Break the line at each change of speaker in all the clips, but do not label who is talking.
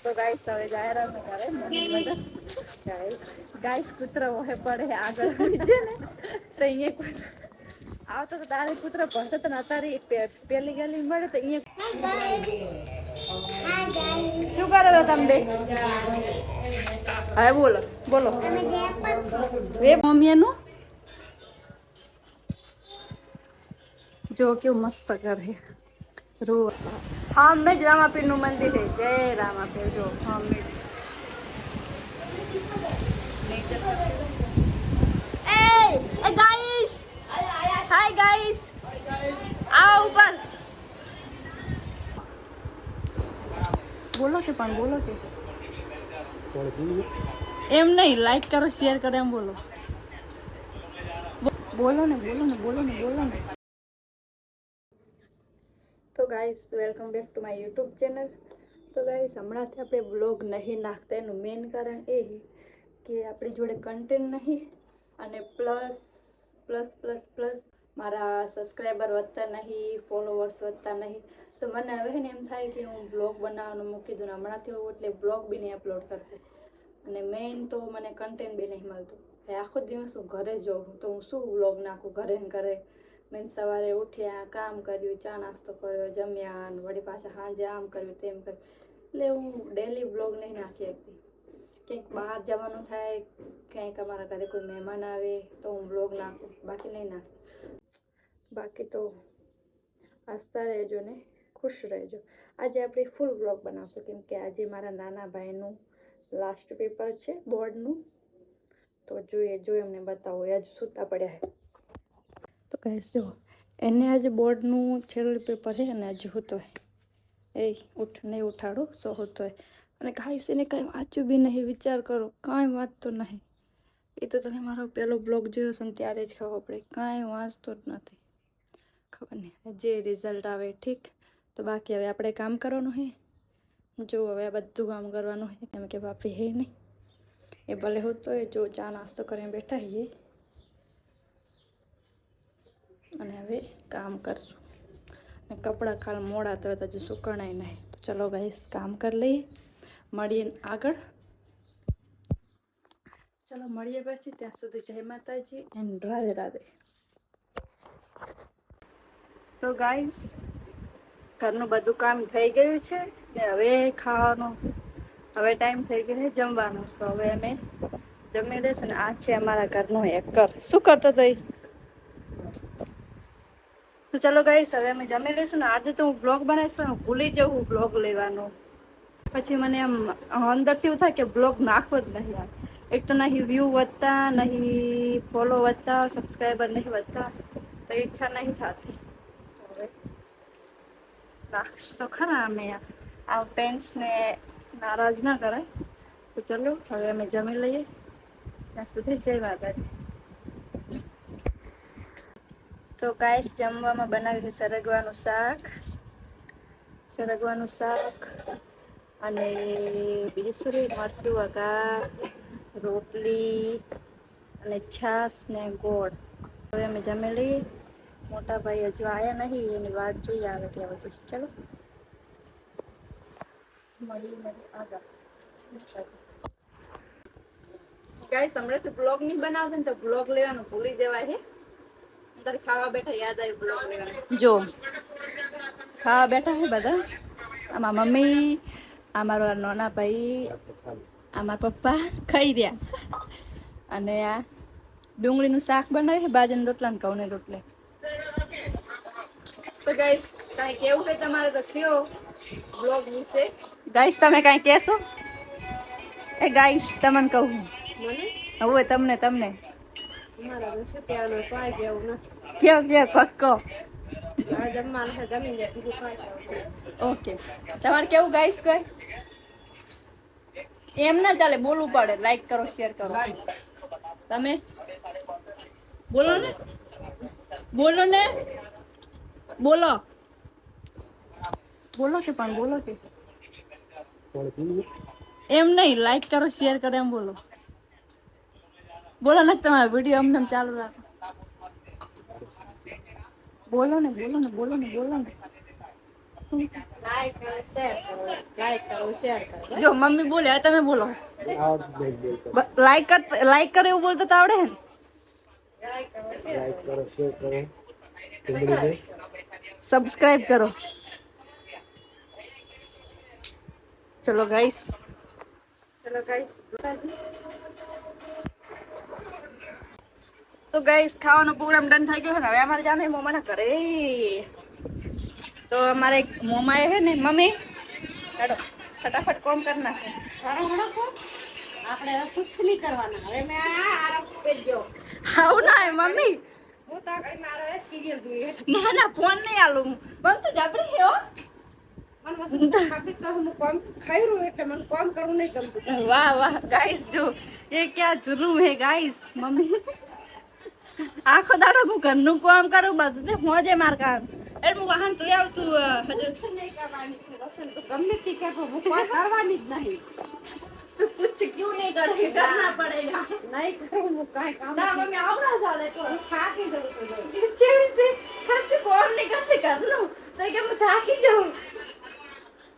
તો ગાઈસ હવે જાહેરાત ન કરે મને ગાઈસ કૂતરો હોય પડે આગળ છે ને તો અહીંયા આવતો તો તારે કૂતરો ભણતો તો અત્યારે પેલી ગલી મળે તો અહીંયા શું કરો છો તમે બે હવે બોલો બોલો વે મમ્મી એનું જો કેવું મસ્ત કરે રો હા મેં જ રામાપીર નું મંદિર છે જય રામાપીર જો હા મેં એ ગાઈસ હાય ગાઈસ આવો ઉપર બોલો કે પણ બોલો કે એમ નહીં લાઈક કરો શેર કરો એમ બોલો બોલો ને બોલો ને બોલો ને બોલો ને તો guys welcome back to my YouTube channel તો ગાઈસ હમણાંથી આપણે બ્લોગ નહીં નાખતા એનું મેઇન કારણ એ કે આપણી જોડે કન્ટેન્ટ નહીં અને પ્લસ પ્લસ પ્લસ પ્લસ મારા સબસ્ક્રાઈબર વધતા નહીં ફોલોવર્સ વધતા નહીં તો મને હવે ને એમ થાય કે હું બ્લોગ બનાવવાનું મૂકી દઉં હમણાંથી હું એટલે બ્લોગ બી નહીં અપલોડ કરતી અને મેઇન તો મને કન્ટેન્ટ બી નહીં મળતું આખો દિવસ હું ઘરે જોઉં તો હું શું બ્લોગ નાખું ઘરે ને ઘરે મેં સવારે ઉઠ્યા કામ કર્યું ચા નાસ્તો કર્યો જમ્યા વળી પાછા સાંજે આમ કર્યું તેમ કર્યું એટલે હું ડેલી બ્લોગ નહીં નાખી શકતી ક્યાંક બહાર જવાનું થાય ક્યાંક અમારા ઘરે કોઈ મહેમાન આવે તો હું બ્લોગ નાખું બાકી નહીં નાખતી બાકી તો હસતા રહેજો ને ખુશ રહેજો આજે આપણે ફૂલ બ્લોગ બનાવશું કેમ કે આજે મારા નાના ભાઈનું લાસ્ટ પેપર છે બોર્ડનું તો જો એમને બતાવો આજ સૂતા પડ્યા છે તો કહીશ જો એને આજે બોર્ડનું છેલ્લું પેપર છે અને આજે હોતો હોય ઉઠ નહીં ઉઠાડો સો હોતો હોય અને ગાઈસ એને કાંઈ વાંચ્યું બી નહીં વિચાર કરો કાંઈ વાંચતો નહીં એ તો તમે મારો પહેલો બ્લોગ જોયો છે ને ત્યારે જ ખબર પડે કાંઈ વાંચતો જ નથી ખબર નહીં જે રિઝલ્ટ આવે ઠીક તો બાકી હવે આપણે કામ કરવાનું છે જો હવે આ બધું કામ કરવાનું છે કેમ કે બાપી હે નહીં એ ભલે હોતો હોય જો ચા નાસ્તો કરીને બેઠા છીએ અને હવે કામ કરશું અને કપડાં ખાલ મોડા તો હજી સુકણાય નહીં તો ચલો ગાઈસ કામ કરી લઈએ મળીએ આગળ ચલો મળીએ પછી ત્યાં સુધી જય માતાજી એન્ડ રાધે રાધે તો ગાઈસ ઘરનું બધું કામ થઈ ગયું છે ને હવે ખાવાનું હવે ટાઈમ થઈ ગયો છે જમવાનો તો હવે અમે જમી લઈશું ને આ છે અમારા ઘરનું હેકર શું કરતો હતો તો ચલો ગાઈસ હવે અમે જમી લઈશું ને આજે તો હું બ્લોગ બનાવીશ પણ હું ભૂલી જાઉં બ્લોગ લેવાનું પછી મને એમ અંદરથી એવું થાય કે બ્લોગ નાખવો જ નહીં યાર એક તો નહીં વ્યૂ વધતા નહીં ફોલો વધતા સબસ્ક્રાઈબર નહીં વધતા તો ઈચ્છા નહીં થતી હવે નાખશ તો ખરા અમે આ ફ્રેન્ડ્સને નારાજ ના કરાય તો ચલો હવે અમે જમી લઈએ ત્યાં સુધી જય માતાજી તો ગાઈસ જમવામાં બનાવ્યું છે સરગવાનું શાક અને બીજું શું મરચું વઘાર રોટલી અને છાશ ને ગોળ હવે અમે જમી લઈએ મોટા ભાઈ હજુ આવ્યા નહીં એની વાટ જોઈએ આવે ત્યાં બધી ચલો મળીએ આગળ ગાઈસ હમણાંથી બ્લોગ નહીં બનાવતા ને તો બ્લોગ લેવાનું ભૂલી જવાય છે અંદર ખાવા બેઠા યાદ આવ્યું બ્લોગ લેવાનું જો ખાવા બેઠા છે બધા આમાં મમ્મી અમારો નાના ભાઈ અમારા પપ્પા ખાઈ રહ્યા અને આ ડુંગળીનું શાક બનાવ્યું છે બાજરાના રોટલા ને ઘઉંની રોટલી તો ગાઈસ કાંઈ કેવું છે તમારે તો કયો બ્લોગ વિશે ગાઈસ તમે કાંઈ કહેશો એ ગાઈસ તમને કહું હવે તમને કેવું પક્કો ઓકે તમારે કેવું ગાઈસ કોઈ એમ ના ચાલે બોલવું પડે લાઈક કરો શેર કરો તમે બોલો ને બોલો કે પણ બોલો કે એમ નહીં લાઈક કરો શેર કરો એમ બોલો ને તમારો વિડીયો અમને ચાલુ રાખો બોલો ને લાઈક કરો, શેર કરો, લાઈક કરો, શેર કરો. જો મમ્મી બોલે હવે તમે બોલો. લાઈક કરે એવું બોલતો તો આવડે ને. લાઈક કરો, શેર કરો, સબસ્ક્રાઇબ કરો. ચલો ગાઈસ, તો ગાઈસ ખાવાનો પ્રોગ્રામ ડન થઈ ગયો છે ને હવે અમારે જાને મોમાના ઘરે. તો અમારે મોમા હે ને મમ્મી હેડો ફટાફટ કોમ કરી નાખો.
આપણે હવે કુછ નહીં કરવાના. હવે મેં આરામ કરજો.
આવું ના હે મમ્મી.
હું તો આગળ મારો સિરિયલ જોઈએ.
ના ના ફોન નહીં આલું મમ તો જબરી હે હો.
મને વસ્તુ ખાબી તો હું કામ ખાઈ રહ્યું એટલે મને કામ કરવું નહીં ગમતું.
વાહ વાહ ગાઈસ જો ये क्या जुलूम है गाइस. મમ્મી આખો દાડો હું ઘરનું કામ કરું બધું તે મોજે માર કામ એટલે હું વાહન તું આવતું હજુ
નહીં કરવાની વસન તો ગમે તે કે હું કોઈ કરવાની જ નહીં.
તું कुछ क्यों नहीं करेगी करना पड़ेगा.
નહીં કરું હું કાંઈ કામ.
ના મમ્મી આવના ચાલે તો
થાકી જવું છું.
ચેવી से કશું કામ નહીં કરતી ઘરનું તો કે હું થાકી જાઉં.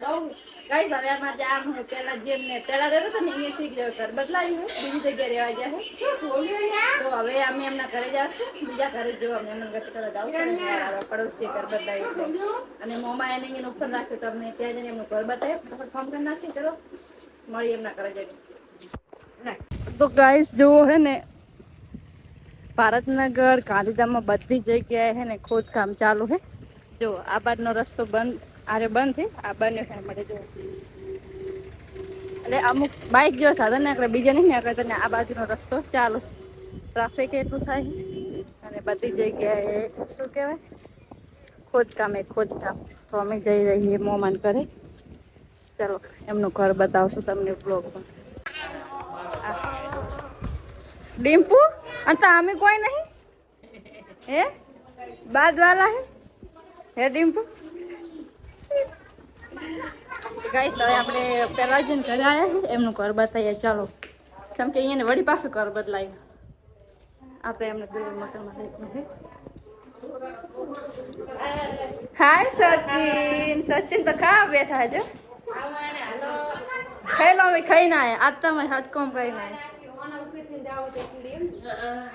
બહુ ગાઈસ હવે આમાં જામ હું પેલા જેમ ને પેલા રહેતો તો ને અહીંયાથી જ ઘર બદલાયું હે બીજી જગ્યાએ રહેવા ગયા છે.
શું બોલ્યો યાર?
તો હવે અમે એમના ઘરે જાશું બીજા ઘરે જો અમે એમના ઘરે કરવા જાવ પડોશી ઘર બદલાયું અને મોમા એને અહીંયા ઉપર રાખ્યું તો અમને ત્યાં જઈને એમનું ઘર બતાવ્યું ફટાફટ ફોર્મ કરી નાખી. ચલો મળી એમના ઘરે જઈને. તો ગાઈસ જુઓ હે ને ભારતનગર ગાંધીધામમાં બધી જગ્યાએ હે ને ખોદકામ ચાલુ હે. જો આ બાજનો રસ્તો બંધ આરે બંધ છે આ બન્યો છે માટે જો એટલે અમુક બાઇક જેવો સાધન ને આપણે બીજા નહીં ને આપણે તને આ બાજુનો રસ્તો ચાલુ ટ્રાફિક એટલું થાય અને બધી જગ્યાએ શું કહેવાય ખોદકામ તો અમે જઈ રહીએ મોમાન કરે. ચાલો એમનું ઘર બતાવશું તમને બ્લોગમાં. ડિમ્પુ અને તો અમે કોઈ નહીં હે બાદ વાલા હે ડિમ્પુ. ગાઈસ હવે આપણે પેલા જઈને ઘરે આવ્યા એમનું ઘર બતાવીએ. ચાલો કેમ કે અહીંયા વળી પાછું ઘર બદલાયું. આ તો એમને બે મકાનમાં. હાય સચિન તો ખાવા બેઠા છે. ખાઈ લો અમે ખાઈને આવ્યા આજ તમે હટકોમ કરીને આવ્યા.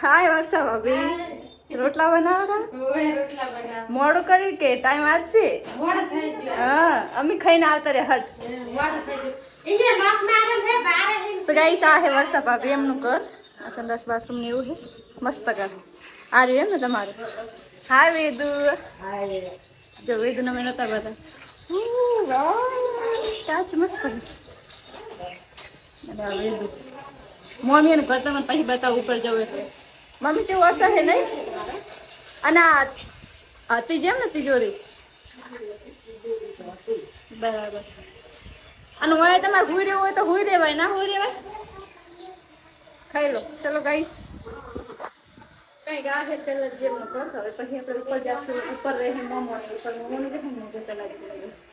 હાય વર્ષા ભાભી રોટલા બનાવવા મોડું કર્યું કે ટાઈમ આજ છે. હા અમે ખાઈને આવતા રે હટ. તો ગાઈસ આ હે વર્ષા ભાભી એમનું ઘર આ સંડાસ બાથરૂમ ને એવું છે મસ્ત ઘર આ રહ્યું એમ ને તમારું. હા વેદુ જો વેદુ ને મેં નતા બધા કાચ મસ્ત વેદુ મમ્મી એને ઘર તમે પછી બતાવું ઉપર જવું એટલે મમ્મી જેવું અસર છે નહીં. અને આ હતી જેમ ને તિજોરી બરાબર. અને હોય તમારે હુઈ રહેવું હોય તો હુઈ રહેવાય ના હુઈ રહેવાય. ખાઈ લો. ચલો ગાઈસ કઈ ગા છે પેલા જેમનો કરતો હવે પછી આપણે ઉપર જશું ઉપર રહી મોમો ઉપર મોમો રહે ને તો પેલા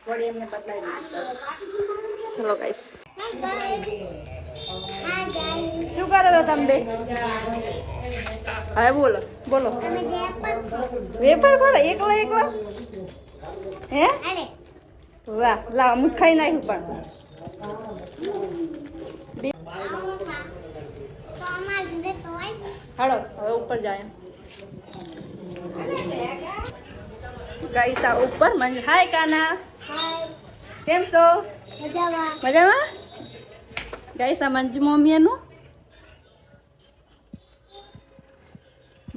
વળી એમને બદલાઈ દીધું. ચલો ગાઈસ શું કરો છો તમે બે હવે બોલો બોલો. વેપાર કરો એકલા હે વાહ લાવ હું ખાઈ નાખ્યું પણ હાલો હવે ઉપર જાય ગાઈસ આ ઉપર મંજુ. હાય કાના કેમ છો મજામાં. ગાઈસ આ મંજુ મમ્મી એનું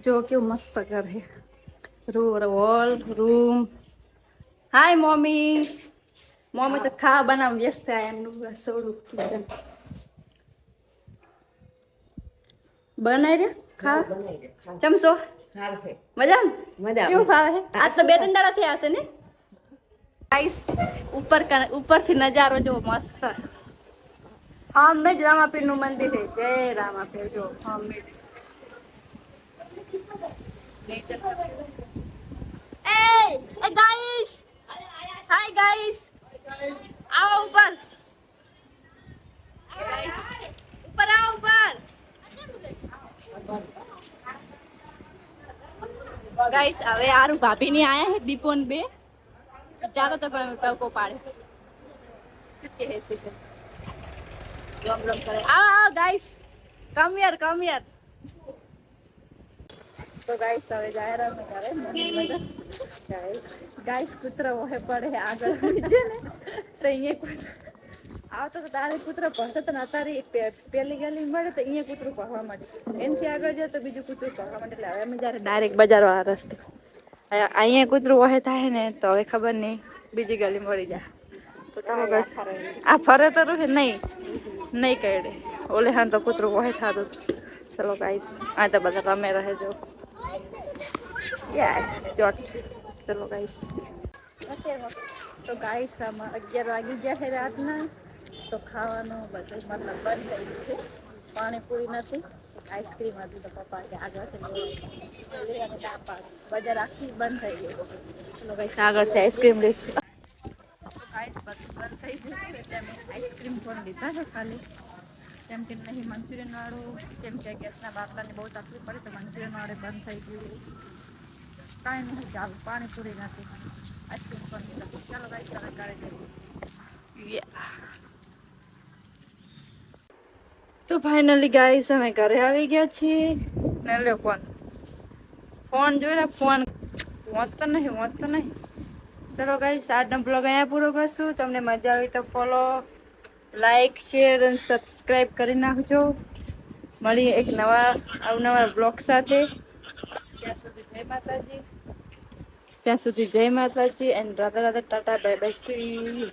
જો કેવું મસ્ત ઘર હે હોલ રૂમ. હાય મમ્મી તો ખાવા બનાવ વ્યસ્ત થાય એમનું રસોડું કિચન બનાવી દે ખાવા ચમસો મજા કેવું ભાવે આજ તો બે ત્રણ દાડા થયા હશે ને. ગાઈસ ઉપરથી નજારો જો મસ્ત. હા મેં જ રામાપીર નું મંદિર છે. જય રામાપીર જો હા મેં Hey guys! Hi guys! आओ ऊपर! Guys, ऊपर आओ ऊपर! Guys, હવે આરું ભાભી ને આયા હે દીપોન બે જાતો તો પણ ટકો પાડે શું કહે છે તે? રમ રમ કરે. આવો ગાઈસ, કમ યાર તો ગાઈસ હવે જાય અમે ઘરે ગાઈસ કૂતરો વહે પડે આગળ નીચે ને તો અહીંયા આવતો તો તારે કૂતરો ભણતો તો અત્યારે પેલી ગલી મળે તો અહીંયા કૂતરું ભણવા માંડે એનાથી આગળ જાય તો બીજું કૂતરું ભણવા માંડે એટલે હવે અમે જ્યારે ડાયરેક્ટ બજાર વાળા રસ્તે અહીંયા કૂતરું વહે થાય ને તો હવે ખબર નહીં બીજી ગલી મળી જાય તો તમે બસ આ ફરે તો રૂહે નહીં કહેડે ઓલે હાન તો કૂતરું વહે થતું ચલો ગાઈસ આ તો બધા રમે રહે જો યસ શોર્ટ ચલો ગાઈસ તો ગાઈસ આમાં 11 વાગી ગયા છે રાતના તો ખાવાનું બધું મતલબ બંધ થઈ ગયું છે પાણીપુરી નથી આઈસ્ક્રીમ હતી તો પપ્પા કે આગળથી બજાર આખી બંધ થઈ ગઈ ચલો ગાઈસ આગળથી આઈસ્ક્રીમ લઈશું ગાઈસ બધું બંધ થઈ ગયું એટલે અમે આઈસ્ક્રીમ પણ લીધા છે ખાલી કેમ કે નહીં મંચુરિયન વાળું કેમ કે ગેસના બાટલાને બહુ તકલીફ પડે તો મંચુરિયન વાળું બંધ થઈ ગયું કાંઈ નહીં ચાલુ પાણીપુરી નથી આઈસ્ક્રીમ પણ લીધા ચાલો ગાઈસ હવે ઘરે જઈએ તો ફાઇનલી ગાઈસ અમે ઘરે આવી ગયા છીએ ને લ્યો ફોન જોઈ ફોન વાંચતો નહીં ચલો ગાઈસ આજનો બ્લોગ અહીંયા પૂરો કરશું તમને મજા આવી તો ફોલો લાઈક શેર અને સબસ્ક્રાઈબ કરી નાખજો મળીએ એક નવા અવનવા બ્લોગ સાથે ત્યાં સુધી જય માતાજી and Radhe Radhe Tata bye bye see